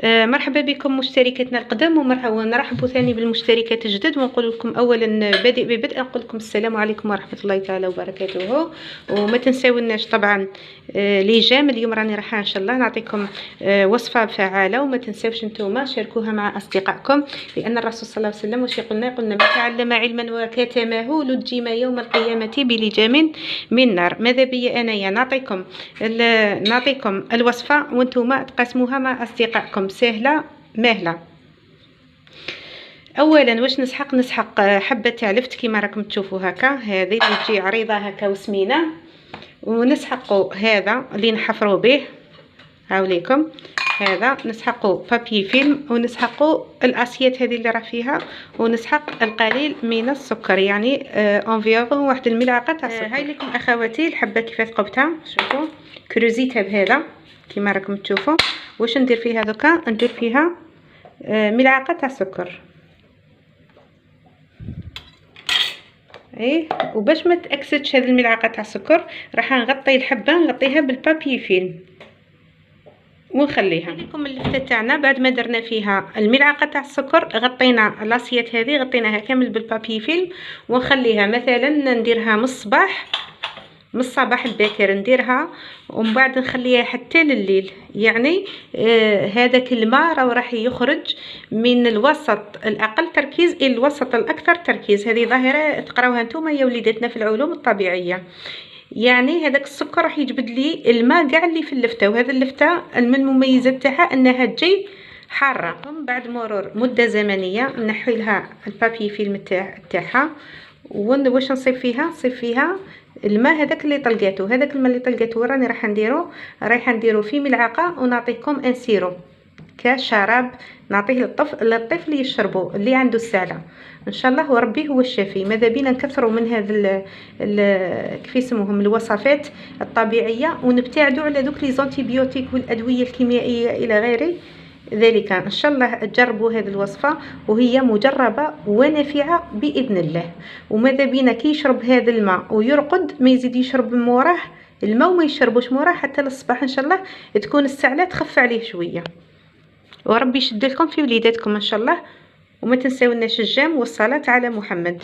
مرحبا بكم مشتركاتنا القدام، ومرحبا ونرحب ثاني بالمشتركات الجدد، ونقول لكم اولا ببدء نقول لكم السلام عليكم ورحمه الله تعالى وبركاته. وما تنساوناش طبعا لي جيم. اليوم راني راح ان شاء الله نعطيكم وصفه فعاله، وما تنساوش نتوما شاركوها مع اصدقائكم، لان الرسول صلى الله عليه وسلم واش قلنا من تعلم علما وكتمه لجم يوم القيامه بلجام من نار. ماذا بي انايا نعطيكم الوصفه وانتم تقسموها مع اصدقائكم، سهله ماهله. اولا واش نسحق حبه تاع لفت كيما راكم تشوفوا هكا، هذه اللي تجي عريضه هكا وسمينه، ونسحقوا هذا اللي نحفروا به، هاوليكم هذا نسحقوا بابي فيلم، ونسحقوا الاسيات هذه اللي راه فيها، ونسحق القليل من السكر، يعني انفيرون واحد الملعقه تاع السكر. هاي لكم اخواتي الحبه كيفاش ثقبتها، شوفوا كروزيتها بهذا كيما راكم تشوفوا. واش ندير فيها دوكا؟ ندير فيها ملعقه تاع سكر، وباش ما تاكسدش هذه الملعقه تاع السكر راح نغطي الحبه، نغطيها بالبابي فيلم ونخليها. لكم اللفته تاعنا بعد ما درنا فيها الملعقه تاع السكر، غطينا لاسيات هذه غطيناها كامل بالبابي فيلم، ونخليها مثلا نديرها من الصباح الباكر نديرها، ومن بعد نخليها حتى لليل. يعني هذاك الماء راح يخرج من الوسط الاقل تركيز الى الوسط الاكثر تركيز. هذه ظاهره تقراوها نتوما يا وليداتنا في العلوم الطبيعيه. يعني هذاك السكر راح يجبد لي الماء كاع اللي في اللفته، وهذا اللفته من المميزات تاعها انها تجي حاره. بعد مرور مده زمنيه نحي لها البابي فيلم تاعها، واش نصيب فيها الماء هذاك اللي طلقاته. هذاك الماء اللي طلقاته راني رايحه نديرو في ملعقه، ونعطيكم انسيرو كشراب نعطيه للطفل يشربه اللي عنده السعله ان شاء الله، وربي هو الشافي. ماذا بينا نكثروا من هذا كيف يسموهم الوصفات الطبيعيه، ونبتعدوا على دوك لي زانتيبيوتيك والادويه الكيميائيه الى غير ذلك. ان شاء الله تجربوا هذه الوصفه وهي مجربه ونافعه باذن الله. وماذا بينا كي يشرب هذا الماء ويرقد ما يزيد يشرب من موراه الماء، وما يشربوش موراه حتى للصباح ان شاء الله تكون السعله تخف عليه شويه، وربي يشد لكم في وليداتكم ان شاء الله. وما تنساوناش الجام والصلاه على محمد.